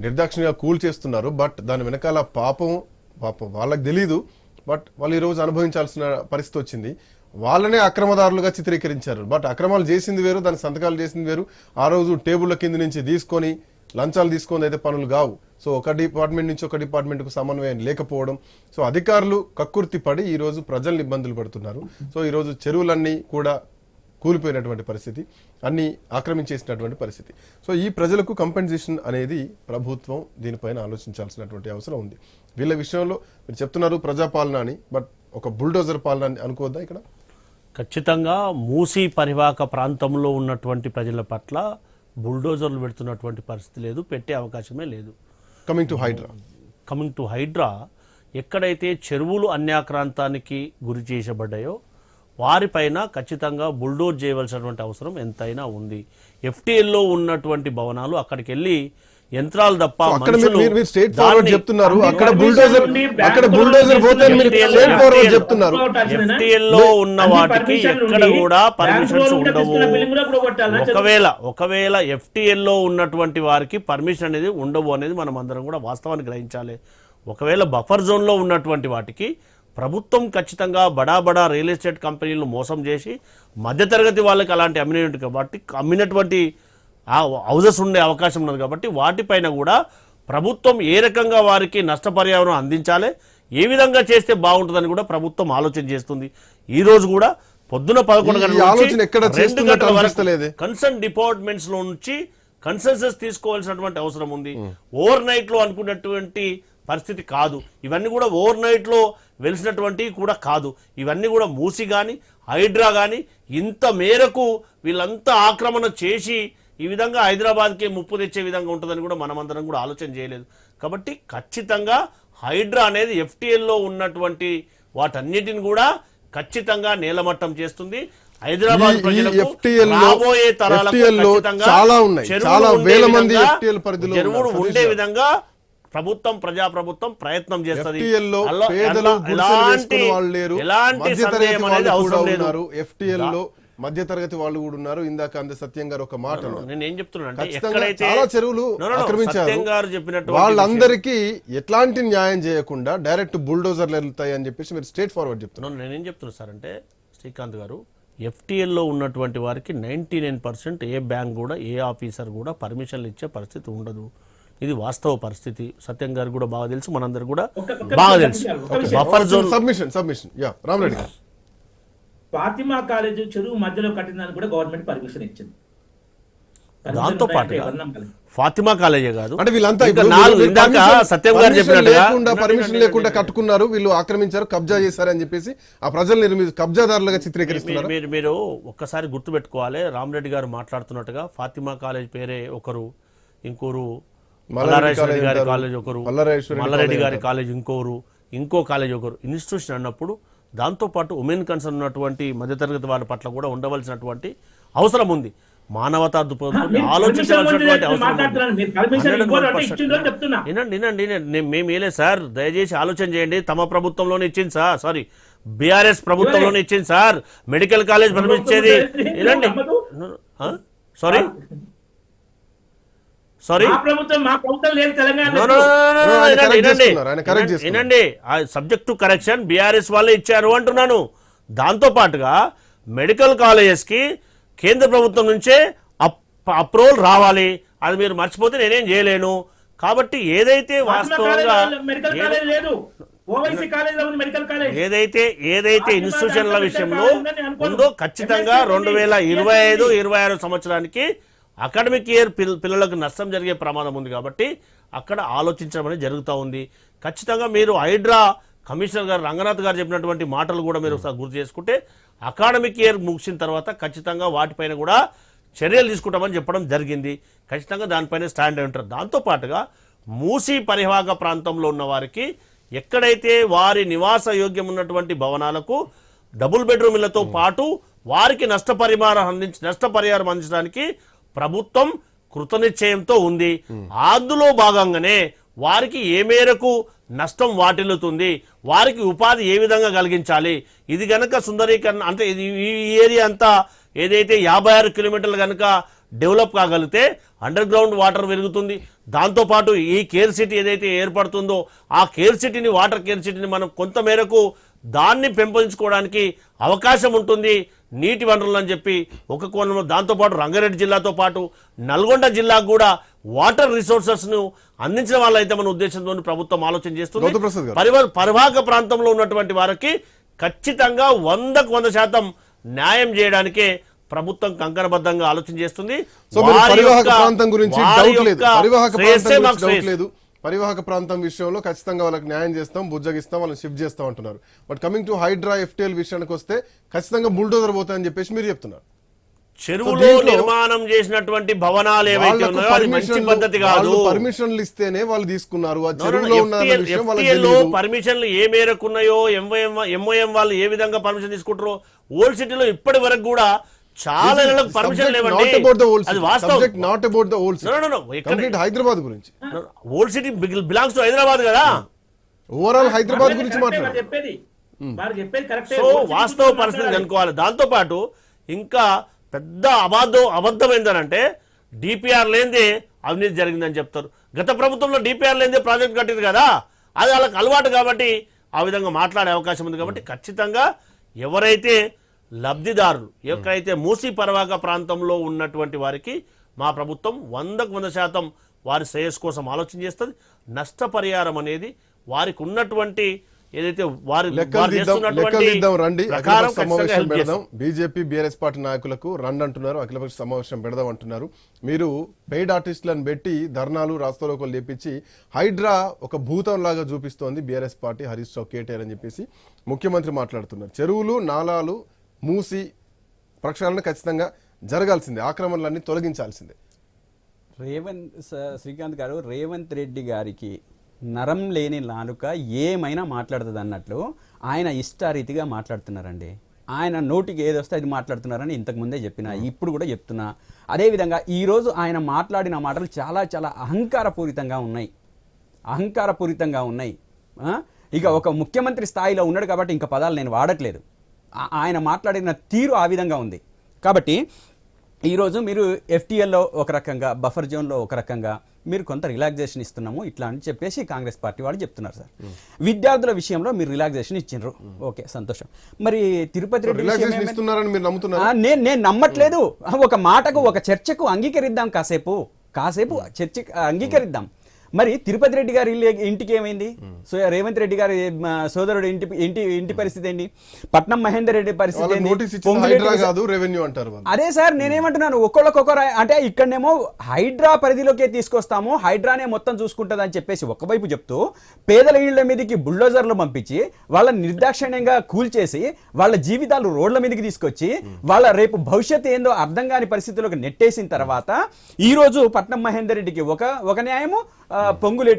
నిర్దాక్షిణ్యంగా కూల్ చేస్తున్నారు. బట్ దాని వెనకాల పాపం వాళ్ళకి తెలీదు. బట్ వాళ్ళు ఈరోజు అనుభవించాల్సిన పరిస్థితి వచ్చింది. వాళ్ళనే అక్రమదారులుగా చిత్రీకరించారు. బట్ అక్రమాలు చేసింది వేరు, దాని సంతకాలు చేసింది వేరు. ఆ రోజు టేబుల్ల కింద నుంచి తీసుకొని లంచాలు తీసుకొని అయితే పనులు కావు. సో ఒక డిపార్ట్మెంట్ నుంచి ఒక డిపార్ట్మెంట్కు సమన్వయం లేకపోవడం, సో అధికారులు కక్కుర్తి పడి ఈరోజు ప్రజల్ని ఇబ్బందులు పడుతున్నారు. సో ఈరోజు చెరువులన్నీ కూడా కూలిపోయినటువంటి పరిస్థితి, అన్ని ఆక్రమించేసినటువంటి పరిస్థితి. సో ఈ ప్రజలకు కంపెన్సేషన్ అనేది ప్రభుత్వం దీనిపైన ఆలోచించాల్సినటువంటి అవసరం ఉంది. వీళ్ళ విషయంలో మీరు చెప్తున్నారు ప్రజాపాలన అని, బట్ ఒక బుల్డోజర్ పాలన అని అనుకోవద్దా? ఇక్కడ ఖచ్చితంగా మూసీ పరివాహక ప్రాంతంలో ఉన్నటువంటి ప్రజల పట్ల బుల్డోజర్లు పెడుతున్నటువంటి పరిస్థితి లేదు, పెట్టే అవకాశమే లేదు. కమింగ్ టు హైడ్రా ఎక్కడైతే చెరువులు అన్యాక్రాంతానికి గురి చేసబడ్డాయో వారిపైన ఖచ్చితంగా బుల్డోజ్ చేయవలసినటువంటి అవసరం ఎంతైనా ఉంది. ఎఫ్టీఎల్లో ఉన్నటువంటి భవనాలు అక్కడికి వెళ్ళి యంత్రాలు తప్ప ఎఫ్టీఎల్లో ఉన్న వాటికి ఎక్కడ కూడా పర్మిషన్స్ ఉండవు. ఒకవేళ ఎఫ్టీఎల్లో ఉన్నటువంటి వారికి పర్మిషన్ అనేది ఉండవు అనేది మనం అందరం కూడా వాస్తవాన్ని గ్రహించాలి. ఒకవేళ బఫర్ జోన్లో ఉన్నటువంటి వాటికి ప్రభుత్వం ఖచ్చితంగా బడా రియల్ ఎస్టేట్ కంపెనీలను మోసం చేసి మధ్యతరగతి వాళ్ళకి అలాంటి అమ్మినటువంటి హౌజెస్ ఉండే అవకాశం ఉన్నది. కాబట్టి వాటిపైన కూడా ప్రభుత్వం ఏ రకంగా వారికి నష్టపరిహారం అందించాలి, ఏ విధంగా చేస్తే బాగుంటుందని కూడా ప్రభుత్వం ఆలోచన చేస్తుంది. ఈ రోజు కూడా పొద్దున 11 గంటల వరకు కన్సర్న్ డిపార్ట్మెంట్స్ లో నుంచి కన్సెన్సస్ తీసుకోవాల్సినటువంటి అవసరం ఉంది. ఓవర్ నైట్ లో అనుకున్నటువంటి పరిస్థితి కాదు. ఇవన్నీ కూడా ఓవర్ నైట్ లో వెలిసినటువంటి కూడా కాదు. ఇవన్నీ కూడా మూసి కానీ హైడ్రా కానీ ఇంత మేరకు వీళ్ళంతా ఆక్రమణ చేసి ఈ విధంగా హైదరాబాద్కి ముప్పు తెచ్చే విధంగా ఉంటుందని కూడా మనమందరం కూడా ఆలోచన చేయలేదు. కాబట్టి ఖచ్చితంగా హైడ్రా అనేది ఎఫ్టీఎల్లో ఉన్నటువంటి వాటన్నిటిని కూడా ఖచ్చితంగా నేలమట్టం చేస్తుంది. హైదరాబాద్ ప్రజలకు రాబోయే తరాలకు చెరువులు ఉండే విధంగా ప్రజాప్రభుత్వం ప్రయత్నం చేస్తుంది. ఎలాంటి సందేహం అనేది అవసరం లేదు. ఎఫ్టీఎల్లో మధ్య తరగతి వాళ్ళు కూడా ఉన్నారు. ఇందాక అంద సత్యం గారు ఒక మాట నేను ఏం చెప్తున్నా, చాలా చెరువులు ఆక్రమించారు. వాళ్ళందరికీ ఎట్లాంటి న్యాయం చేయకుండా డైరెక్ట్ బుల్డోజర్లు వెళ్తాయి అని చెప్పేసి మీరు స్ట్రేట్ ఫార్వర్డ్ చెప్తున్నారు. నేనేం చెప్తున్నా సార్ అంటే, శ్రీకాంత్ గారు, ఎఫ్టీఎల్లో ఉన్నటువంటి వారికి 99% ఏ బ్యాంక్ కూడా ఏ ఆఫీసర్ కూడా పర్మిషన్లు ఇచ్చే పరిస్థితి ఉండదు. ఇది వాస్తవ పరిస్థితి. సత్యం గారు కూడా బాగా తెలుసు, మనందరూ కూడా బాగా తెలుసు. బఫర్ జోన్ సబ్మిషన్ రామరెడ్డి గారు, ఫాతిమా కాలేజ్ చెరువు మధ్యలో కట్టిందని కూడా గవర్నమెంట్ పర్మిషన్ ఇచ్చింది. దాంతో పాటుగా ఫాతిమా కాలేజే కాదు అంటే వీళ్ళంతా సత్యం గారు చెప్పినట్టుగా పర్మిషన్ లేకుండా కట్టుకున్నారు, వీళ్ళు ఆక్రమించారు, కబ్జా చేశారు అని చెప్పేసి ఆ ప్రజల్ని కబ్జాదారులుగా చిత్రీకరిస్తున్నారు. మీరు ఒక్కసారి గుర్తుపెట్టుకోవాలి. రామరెడ్డి గారు మాట్లాడుతున్నట్టుగా ఫాతిమా కాలేజ్ పేరే ఒకరు, ఇంకోరు మల్లారెడ్డి గారి కాలేజ్ ఒకరు, మల్లారెడ్డి గారి కాలేజ్ ఇంకో కాలేజ్ ఒకరు. ఇన్స్టిట్యూషన్ అన్నప్పుడు దాంతోపాటు ఉమెన్ కన్సర్న్ ఉన్నటువంటి మధ్యతరగతి వాళ్ళ పట్ల కూడా ఉండవలసినటువంటి అవసరం ఉంది. మానవతా దృక్పథంతో ఆలోచించవలసినటువంటి అవసరం ఉంది. మేము ఏలే సార్, దయచేసి ఆలోచన చేయండి. తమ ప్రభుత్వంలోనే ఇచ్చింది సార్, సారీ బీఆర్ఎస్ ప్రభుత్వంలోనే ఇచ్చింది సార్ మెడికల్ కాలేజ్ పర్మిచ్చేది. వినండి, సారీ వినండి, సబ్జెక్ట్ టు కరెక్షన్ బీఆర్ఎస్ వాళ్ళే ఇచ్చారు అంటున్నాను. దాంతో పాటుగా మెడికల్ కాలేజెస్ కి కేంద్ర ప్రభుత్వం నుంచే అప్రూవల్ రావాలి. అది మీరు మర్చిపోతే నేనేం చేయలేను. కాబట్టి ఏదైతే వాస్తవంగా ఏదైతే ఇన్స్టిట్యూషన్ల విషయంలో ఉందో ఖచ్చితంగా 2025-26 సంవత్సరానికి అకాడమిక్ ఇయర్ పిల్లలకు నష్టం జరిగే ప్రమాదం ఉంది. కాబట్టి అక్కడ ఆలోచించడం అనేది జరుగుతూ ఉంది. ఖచ్చితంగా మీరు హైడ్రా కమిషనర్ గారు రంగనాథ్ గారు చెప్పినటువంటి మాటలు కూడా మీరు ఒకసారి గుర్తు చేసుకుంటే అకాడమిక్ ఇయర్ ముగిసిన తర్వాత ఖచ్చితంగా వాటిపైన కూడా చర్యలు తీసుకుంటామని చెప్పడం జరిగింది. ఖచ్చితంగా దానిపైన స్టాండ్ అయి ఉంటారు. దాంతోపాటుగా మూసీ పరివాహక ప్రాంతంలో ఉన్న వారికి ఎక్కడైతే వారి నివాస యోగ్యం ఉన్నటువంటి భవనాలకు డబుల్ బెడ్రూమ్ ఇళ్లతో పాటు వారికి నష్టపరిహారం అందించడానికి ప్రభుత్వం కృతనిశ్చయంతో ఉంది. అందులో భాగంగానే వారికి ఏ మేరకు నష్టం వాటిల్లుతుంది, వారికి ఉపాధి ఏ విధంగా కలిగించాలి, ఇది గనక సుందరీకరణ అంటే ఈ ఏరియా అంతా ఏదైతే 56 కిలోమీటర్లు కనుక డెవలప్ కాగలిగితే అండర్ గ్రౌండ్ వాటర్ పెరుగుతుంది. దాంతోపాటు ఈ కేర్ సిటీ ఏదైతే ఏర్పడుతుందో ఆ కేర్ సిటీని, వాటర్ కేర్ సిటీని మనం కొంత మేరకు దాన్ని పెంపొందించుకోవడానికి అవకాశం ఉంటుంది నీటి వనరులు అని చెప్పి ఒక కోణంలో. దాంతోపాటు రంగారెడ్డి జిల్లాతో పాటు నల్గొండ జిల్లాకు కూడా వాటర్ రిసోర్సెస్ను అందించిన వాళ్ళైతే మన ఉద్దేశంతో ప్రభుత్వం ఆలోచన చేస్తుంది. గౌతమ్ గారు. పరివాహక ప్రాంతంలో ఉన్నటువంటి వారికి ఖచ్చితంగా 100% న్యాయం చేయడానికే ప్రభుత్వం కంకణబద్ధంగా ఆలోచన చేస్తుంది. సో మీరు పరివాహక ప్రాంతం గురించి డౌట్ లేదు, పరివాహక ప్రాంతం గురించి డౌట్ లేదు. పరివాహక ప్రాంతం విషయంలో ఖచ్చితంగా వాళ్ళకి న్యాయం చేస్తాం, బుజ్జగిస్తాం, వాళ్ళని షిఫ్ట్ చేస్తాం అంటున్నారు. But coming to HYDRAA FTL విషయానికి వస్తే ఖచ్చితంగా బుల్డోజర్ పోతాయని చెప్పేసి మీరు చెప్తున్నారు. చెరువులో నిర్మాణం చేసినటువంటి భవనాలు ఏవైతే ఉన్నాయో అది మంచి పద్ధతి కాదు. పర్మిషన్లు ఇస్తేనే వాళ్ళు తీసుకున్నారు. ఆ చెరువులో ఉన్న విషయం వాళ్ళకి FTL లో తెలియదు. పర్మిషన్లు ఏ మేరకు ఉన్నాయో, MOM వాళ్ళు ఏ విధంగా పర్మిషన్ తీసుకుంటారో, ఓల్డ్ సిటీలో ఇప్పటి వరకు కూడా చాలా పర్మిషన్ లేవండి. అది వాస్తవం. హైదరాబాద్ గురించి, old city belongs to Hyderabad కదా. ఓవరాల్ హైదరాబాద్ గురించి మాట్లాడారు. చెప్పేది వారు చెప్పేది కరెక్టే. సో వాస్తవ పరిస్థితి అనుకోవాలి. దాంతో పాటు ఇంకా పెద్ద అబద్ధం ఏంటంటే డిపిఆర్ లేనిదే అవినీతి జరిగిందని చెప్తారు. గత ప్రభుత్వంలో డిపిఆర్ లేనిదే ప్రాజెక్ట్ కట్టింది కదా, అది వాళ్ళకి అలవాటు కాబట్టి ఆ విధంగా మాట్లాడే అవకాశం ఉంది. కాబట్టి ఖచ్చితంగా ఎవరైతే లబ్ధిదారులు, ఎక్కడైతే మూసీ పరివాహక ప్రాంతంలో ఉన్నటువంటి వారికి మా ప్రభుత్వం 100% వారి శ్రేయస్సు కోసం ఆలోచన చేస్తుంది. నష్టపరిహారం అనేది వారికి ఉన్నటువంటి ఏదైతే వారి సమావేశం పెడదాం. బీజేపీ BRS పార్టీ నాయకులకు రండి అంటున్నారు, అఖిలపక్ష సమావేశం పెడదాం అంటున్నారు. మీరు పెయిడ్ ఆర్టిస్టులను పెట్టి ధర్నాలు, రాస్తారోకోలు లేపించి హైడ్రా ఒక భూతం లాగా చూపిస్తోంది BRS పార్టీ, హరీష్ రావు, కేటీఆర్ అని చెప్పేసి ముఖ్యమంత్రి మాట్లాడుతున్నారు. చెరువులు, నాలాలు మూసి ప్రక్షాళన ఖచ్చితంగా జరగాల్సిందే, ఆక్రమణలన్నీ తొలగించాల్సిందే. శ్రీకాంత్ గారు, రేవంత్ రెడ్డి గారికి నరం లేని నాలుక ఏమైనా మాట్లాడుతుంది అన్నట్లు ఆయన ఇష్టారీతిగా మాట్లాడుతున్నారండి. ఆయన నోటికి ఏది వస్తే అది మాట్లాడుతున్నారని ఇంతకుముందే చెప్పిన, ఇప్పుడు కూడా చెప్తున్నా. అదేవిధంగా ఈరోజు ఆయన మాట్లాడిన మాటలు చాలా చాలా అహంకారపూరితంగా ఉన్నాయి. ఇక ఒక ముఖ్యమంత్రి స్థాయిలో ఉన్నాడు కాబట్టి ఇంకా పదాలు నేను వాడట్లేదు. ఆయన మాట్లాడిన తీరు ఆ విధంగా ఉంది. కాబట్టి ఈరోజు మీరు FTLలో ఒక రకంగా, బఫర్ జోన్లో ఒక రకంగా మీరు కొంత రిలాక్సేషన్ ఇస్తున్నాము ఇట్లా అని చెప్పేసి కాంగ్రెస్ పార్టీ వాళ్ళు చెప్తున్నారు సార్. విద్యార్థుల విషయంలో మీరు రిలాక్సేషన్ ఇచ్చిండ్రు, ఓకే సంతోషం. మరి తిరుపతి రెడ్డి నేను నమ్మట్లేదు. ఒక మాటకు, ఒక చర్చకు అంగీకరిద్దాం, కాసేపు చర్చ అంగీకరిద్దాం. మరి తిరుపతి రెడ్డి గారి ఇంటికి ఏమైంది? సో రేవంత్ రెడ్డి గారి సోదరుడు ఇంటి పరిస్థితి ఏంటి? పట్నం మహేందర్ రెడ్డి పరిస్థితి ఏంటి? అదే సార్ నేనేమంటున్నాను, ఒక్కొక్కరు అంటే ఇక్కడనేమో హైడ్రా పరిధిలోకే తీసుకొస్తాము, హైడ్రానే మొత్తం చూసుకుంటుంది అని చెప్పేసి ఒకవైపు చెప్తూ, పేదల ఇళ్ల మీదకి బుల్డోజర్లు పంపించి వాళ్ళని నిర్దాక్షిణ్యంగా కూల్చేసి వాళ్ళ జీవితాలు రోడ్ల మీదకి తీసుకొచ్చి వాళ్ళ రేపు భవిష్యత్తు ఏందో అర్థం కాని పరిస్థితుల్లోకి నెట్టేసిన తర్వాత ఈ రోజు పట్నం మహేందర్ రెడ్డికి ఒక న్యాయము, పొంగులేటికి